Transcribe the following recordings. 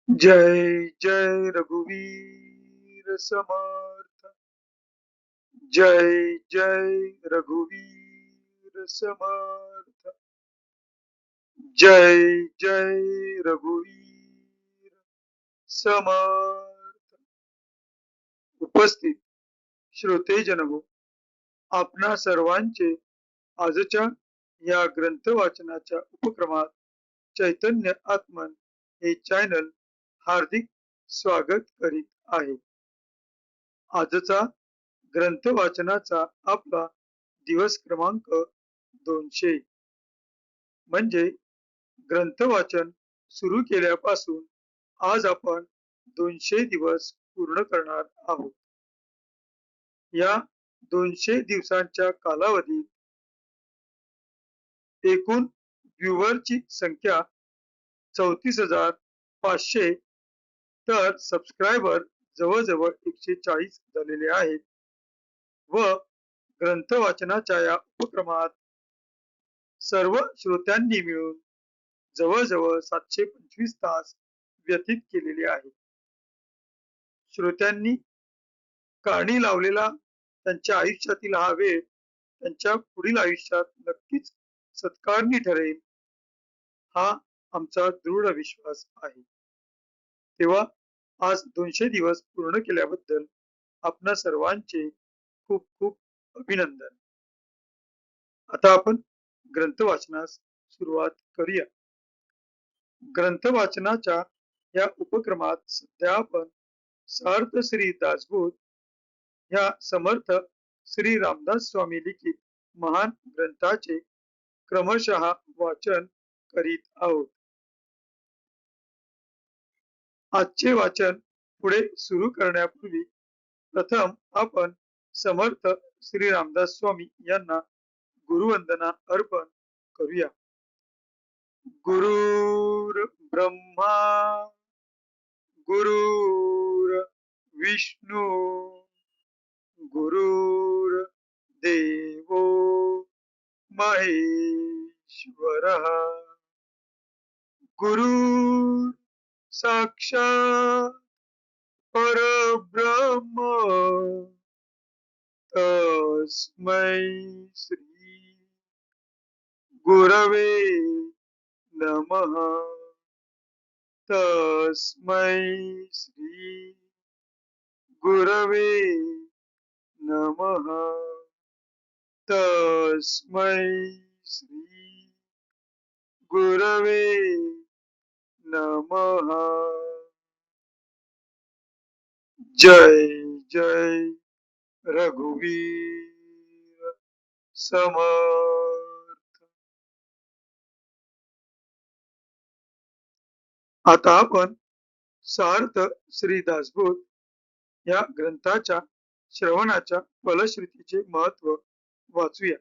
जय जय रघुवीर समर्थ। जय जय रघुवीर समर्थ। जय जय रघुवीर समर्थ। उपस्थित श्रोतेजन हो, आपणा सर्वांचे आजच्या या ग्रंथ वाचनाच्या उपक्रमात चैतन्य आत्मन हे चॅनल हार्दिक स्वागत करीत आहे। आजचा ग्रंथ वाचनाचा आपला दिवस क्रमांक 200 म्हणजे ग्रंथ वाचन सुरू केल्यापासून आज आपण 200 दिवस पूर्ण करणार आहोत। या 200 दिवसांच्या कालावधीत एकूण व्ह्यूअरची संख्या 34,500 तर सबस्क्रायबर जवळजवळ 140 झालेले आहेत व ग्रंथ वाचनाच्या या उपक्रमात सर्व श्रोत्यांनी मिळून जवळजवळ 725 तास व्यतीत केलेले आहेत। श्रोत्यांनी काणी लावलेला त्यांच्या आयुष्यातील हा वेळ त्यांच्या पुढील आयुष्यात नक्कीच सत्कारणी ठरेल हा आमचा दृढ विश्वास आहे। तेव्हा आज 200 दिवस पूर्ण केल्याबद्दल आपणा सर्वांचे खूप खूप अभिनंदन। आता आपण ग्रंथ वाचनास सुरुवात करूया। ग्रंथ वाचनाच्या या उपक्रमात सध्या आपण सार्थ श्री दासबोध या समर्थ श्री रामदास स्वामी लिखित महान ग्रंथाचे क्रमशः वाचन करीत आहोत। आजचे वाचन पुढे सुरू करण्यापूर्वी प्रथम आपण समर्थ श्री रामदास स्वामी यांना गुरुवंदना अर्पण करूया। गुरुर् ब्रह्मा गुरुर् विष्णू गुरुर् देवो महेश्वरः गुरुर् साक्षात् परब्रह्म तस्मै श्री गुरवे नमः। तस्मै श्री गुरवे नमः। तस्मै श्री गुरवे नमः। जय जय रघुवीर समर्थ। आता आपण सार्थ श्री दासबोध या ग्रंथाच्या श्रवणाच्या फलश्रुतीचे महत्व वाचूया।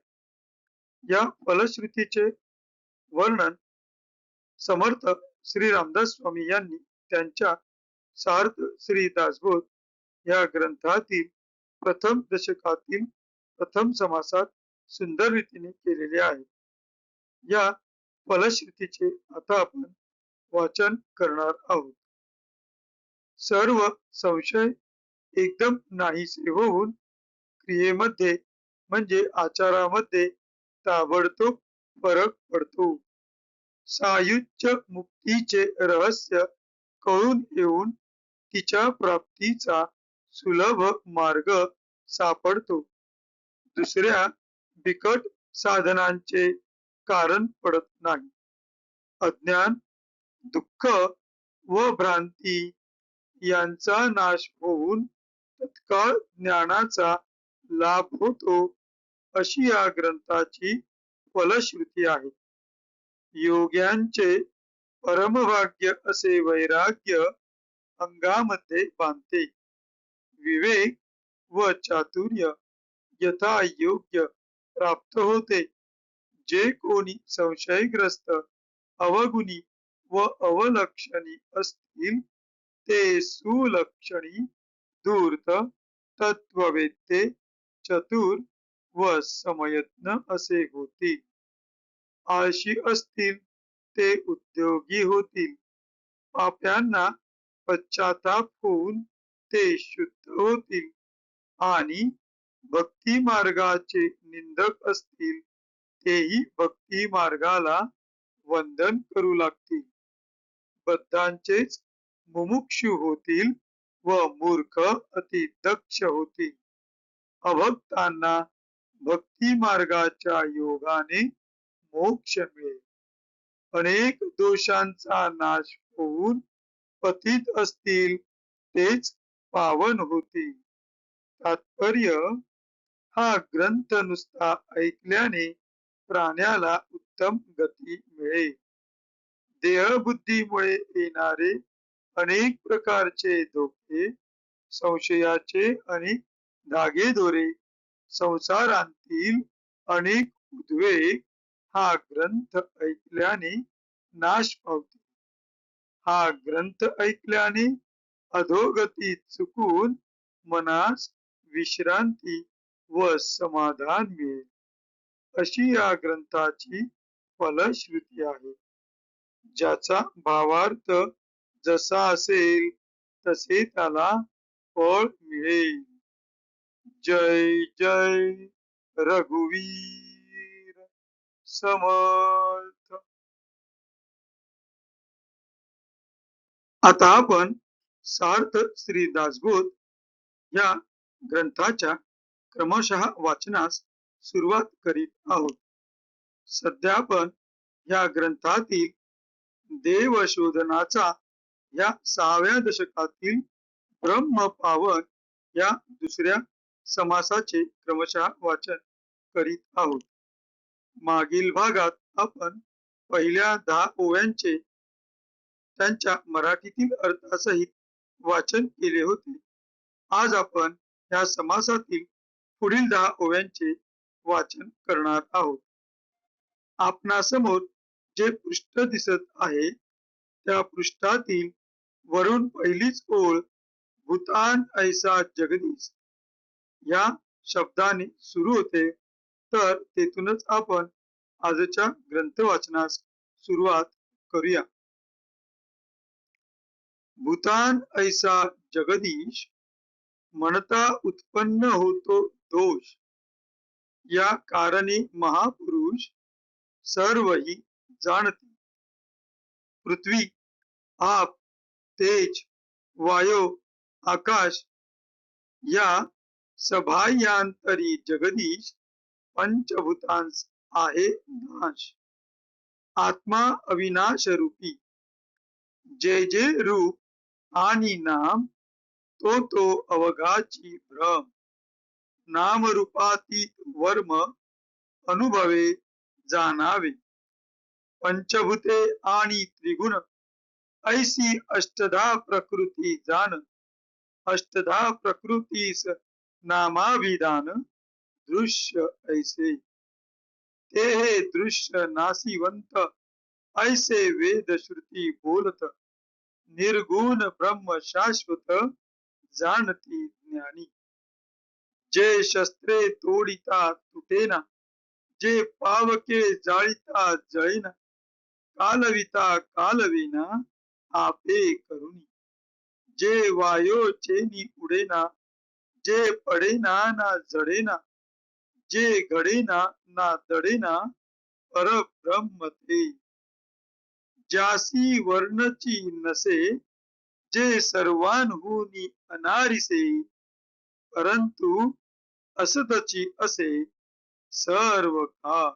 या फलश्रुतीचे वर्णन समर्थ श्री रामदास स्वामी यांनी त्यांच्या सार्थ श्री दासबोध या ग्रंथातील प्रथम दशकातील प्रथम समासात सुंदर रीतीने केलेले आहे। या फलश्रुतीचे आता आपण वाचन करणार आहोत। सर्व संशय एकदम नाहीसे होऊन क्रियेमध्ये म्हणजे आचारामध्ये ताबडतोब फरक पडतो। सायुज्य मुक्तीचे रहस्य कळून येऊन तिच्या प्राप्तीचा सुलभ मार्ग सापडतो। दुसऱ्या बिकट साधनांचे कारण पडत नाही। अज्ञान दुःख व भ्रांती यांचा नाश होऊन तत्काळ ज्ञानाचा लाभ होतो अशी या ग्रंथाची फलश्रुती आहे। योग्यांचे परमभाग्य असे वैराग्य अंगामध्ये बांधते। विवेक व चातुर्य यथायोग्य प्राप्त होते। जे कोणी संशयग्रस्त अवगुणी व अवलक्षणी असतील ते सुलक्षणी धूर्त तत्ववेत्ते चतुर व समयत्न असे होतील। आळशी असतील ते उद्योगी होतील। पाप्यांना पश्चाताप होऊन ते शुद्ध होतील आणि भक्ती मार्गाचे निंदक असतील तेही भक्ती मार्गाला वंदन करू लागतील. बद्धांचेच मुमुक्षु होतील व मूर्ख अति दक्ष होतील. अभक्तांना भक्ती मार्गाच्या योगाने मोक्ष मिळेल. अनेक दोषांचा नाश होऊन पतित असतील तेच पावन होतील. तात्पर्य, हा ग्रंथ नुसता ऐकल्याने प्राण्याला उत्तम गती मिळेल. देहबुद्धीमुळे येणारे अनेक प्रकारचे धोके, संशयाचे अनेक धागेदोरे, संसारांतील अनेक उद्वेग हा ग्रंथ ऐकल्याने नाश पावतील. हा ग्रंथ ऐकल्याने अधोगती चुकून मनास विश्रांती व समाधान मिळेल. अशी या ग्रंथाची फलश्रुती आहे. ज्याचा भावार्थ जसा असेल तसे त्याला फळ मिळेल. जय जय रघुवीर समर्थ. आता आपण सार्थ श्री दासबोध या ग्रंथाच्या क्रमशः वाचनास सुरुवात करीत आहोत. सध्या आपण या ग्रंथातील देवशोधनाचा या 6व्या दशकातील ब्रह्म पावन या दुसऱ्या समासाचे क्रमशः वाचन करीत आहोत. मागील भागात आपण पहिल्या 10 ओव्यांचे त्यांच्या मराठीतील अर्थासहित वाचन केले होते. आज आपण या समासातील पुढील 10 ओव्यांचे वाचन करणार आहोत. आपणासमोर जे पृष्ठ दिसत आहे त्या पृष्ठातील वरून पहिलीच ओळ भूतान ऐसा जगदीश या शब्दाने सुरू होते, तर तेथूनच आपण आजच्या ग्रंथ वाचनास सुरुवात करूया. भूतान ऐसा जगदीश म्हणता उत्पन्न होतो दोष, या कारणे महापुरुष सर्वही जाणते. पृथ्वी, आप, तेज, वायो, आकाश या सबाह्यांतरी जगदीश पंचभूतांस आहे नाश. आत्मा अविनाश रूपी, जे जे रूप आणि नाम तो अवघाची भ्रम. नामरूपातीत वर्म अनुभवे जाणावे. पंचभूते आणि त्रिगुण ऐसी अष्टधा प्रकृती जाण. अष्टधा प्रकृतीस नामाभिधान दृश्य ऐसे. ते हे दृश्य नासिवंत ऐसे वेद श्रुती बोलत. निर्गुण ब्रह्म शाश्वत जाणती ज्ञानी. जे शस्त्रे तोडिता तुटेना, जे पावके जाळीता जळेना. कालविता कालवेना आपे करुणी. जे वायोचेनी उडेना, जे पडेना ना जडेना. जे घडेना ना दडेना परब्रह्म ते. ज्यासी वर्णची नसे, जे सर्वांहूनी अनारिसे. परंतु असतची असे सर्व काळ.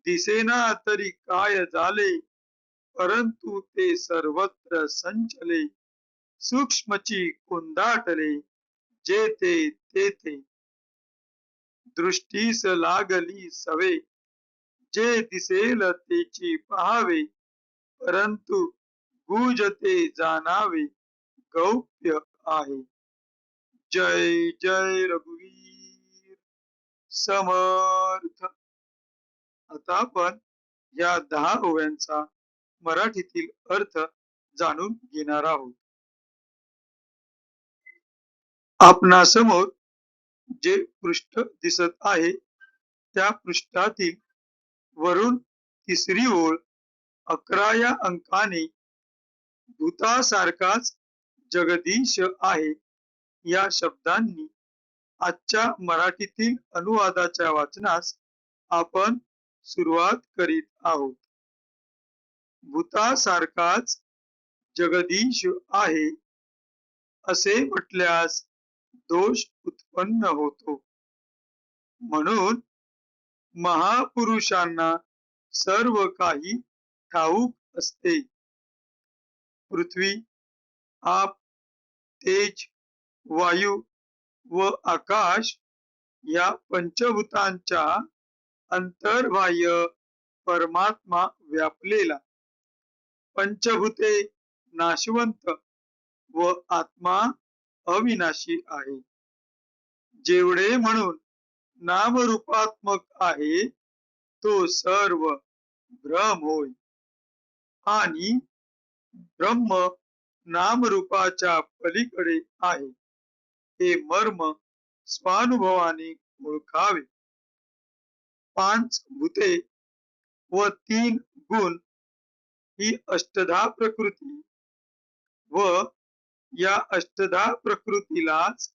दिसेना तरी काय झाले, परंतु ते सर्वत्र संचले. सूक्ष्मची कुंदाटले, जे ते तेथे. दृष्टीस लागली सवे, जे दिसेल तेची पाहावे. परंतु गुज ते जाणावे गौप्य आहे. जय जय रघुवीर समर्थ. आता आपण या 10 ओव्यांचा मराठीतील अर्थ जाणून घेणार आहोत. आपणासमोर जे पृष्ठ दिसत आहे त्या पृष्ठातील वरून तिसरी ओळ 11 या अंकाने भूतासारखाच जगदीश आहे या शब्दांनी आजच्या मराठीतील अनुवादाच्या वाचनास आपण सुरुवात करीत आहोत. भूतासारखाच जगदीश आहे असे म्हटल्यास दोष उत्पन्न होतो. म्हणून महापुरुषांना सर्व काही ठाऊक असते. पृथ्वी, आप, तेज, वायू व आकाश या पंचभूतांच्या अंतर्बाह्य परमात्मा व्यापलेला. पंचभूते नाशवंत व आत्मा अविनाशी आहे. जेवढे म्हणून नामरूपात्मक आहे तो सर्व भ्रम होय आणि ब्रह्म नामरूपाच्या पलीकडे आहे हे मर्म स्वानुभवाने ओळखावे. 5 भूते व 3 गुण ही अष्टधा प्रकृती व या अष्टधा प्रकृतीलाच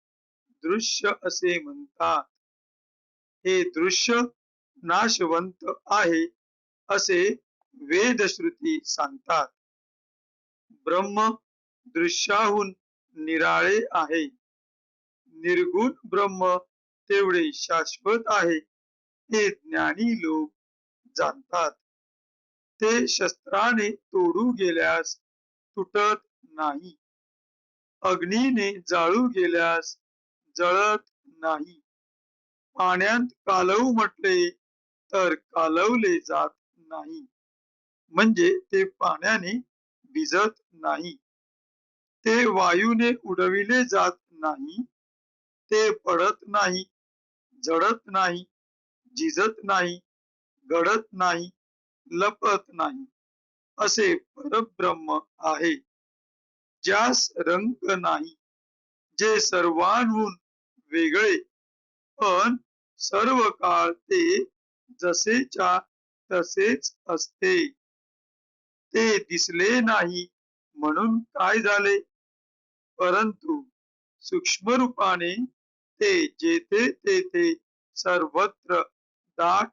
दृश्य असे म्हणतात. हे दृश्य नाशवंत आहे असे वेदश्रुती सांगतात. ब्रह्म दृश्याहून निराळे आहे. निर्गुण ब्रह्म तेवढे शाश्वत आहे हे ज्ञानी लोक जाणतात. ते शस्त्राने तोडू गेल्यास तुटत नाही. अग्नीने जाळू गेल्यास जळत नाही. पाण्यात कालवू म्हटले तर कालवले जात नाही. म्हणजे ते पाण्याने भिजत नाही. ते वायूने उडविले जात नाही. ते पडत नाही, झडत नाही, झिजत नाही, घडत नाही, लपत नाही असे परब्रह्म आहे. ज्यास रंग नाही, जे सर्वांहून वेगळे पण सर्व काळ ते जसेच्या तसेच असते. ते दिसले नाही म्हणून काय झाले, परंतु सूक्ष्म रूपाने ते जेथे तेथे सर्वत्र दाट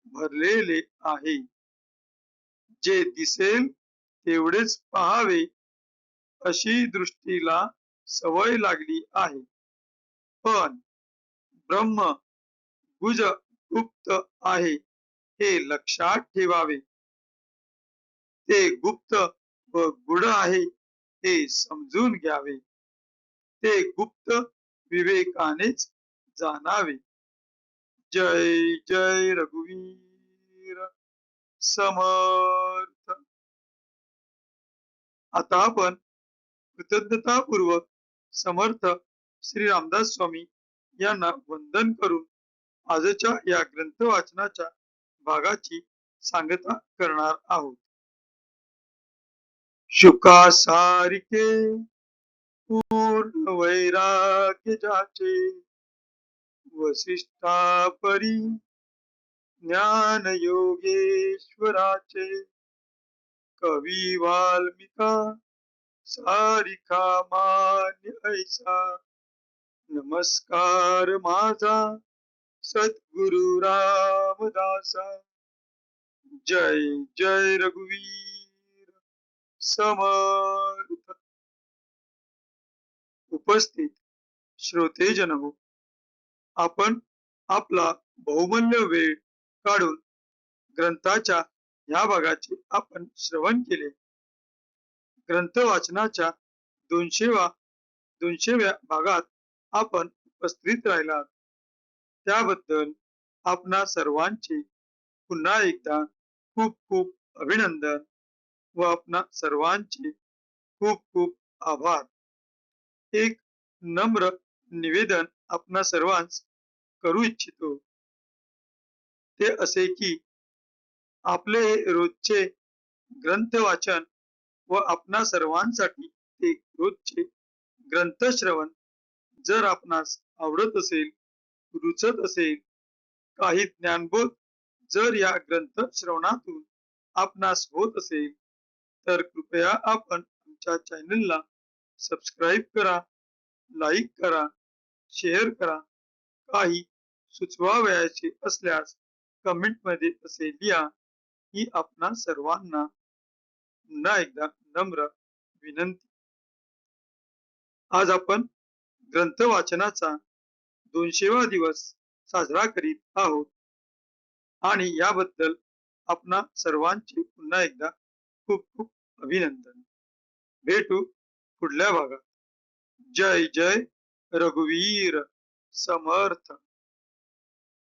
भरलेले आहे. जे दिसेल तेवढेच पाहावे अशी दृष्टीला सवय लागली आहे. पण ब्रह्म गुज गुप्त आहे हे लक्षात ठेवावे. ते गुप्त व गुढ आहे हे समजून घ्यावे. ते गुप्त विवेकानेच जाणावे. जय जय रघुवीर समर्थ. आता आपण कृतज्ञतापूर्वक समर्थ श्री रामदास स्वामी यांना वंदन करून आजच्या या ग्रंथ वाचनाच्या भागाची सांगता करणार आहोत. शुकासारिके पूर्ण वैराग्य जाचे वसिष्ठा परी ज्ञान योगेश्वराचे कवी वाल्मिका सारिखा मान्य ऐसा नमस्कार माझा सद्गुरु रामदासा. जय जय रघुवीर समर्थ. उपस्थित श्रोतेजन हो, आपण आपला बहुमूल्य वेळ काढून ग्रंथाच्या ह्या भागाचे आपण श्रवण केले. ग्रंथ वाचनाच्या 200व्या भागात आपण उपस्थित राहिलात त्याबद्दल आपणा सर्वांचे पुन्हा एकदा खूप खूप अभिनंदन व आपणा सर्वांचे खूप खूप आभार. एक नम्र निवेदन आपणा सर्वांस करू इच्छितो. ते असे की आपले रोजचे ग्रंथ वाचन व आपणा सर्वांसाठी ते रोजचे ग्रंथ श्रवण जर आपणास आवडत असेल, रुचत असेल, काही ज्ञानबोध जर या ग्रंथ श्रवणातून आपणास होत असेल तर कृपया आपण आमच्या चॅनलला सबस्क्राईब करा, लाईक करा, शेअर करा. काही सुचवावयाचे असल्यास कमेंटमध्ये असे लिहा. ही आपणा सर्वांना पुन्हा एकदा नम्र विनंती. आज आपण ग्रंथ वाचनाचा 200वा दिवस साजरा करीत आहोत आणि याबद्दल आपणा सर्वांचे पुन्हा एकदा खूप खूप अभिनंदन. भेटू पुढल्या भागात. जय जय रघुवीर समर्थ.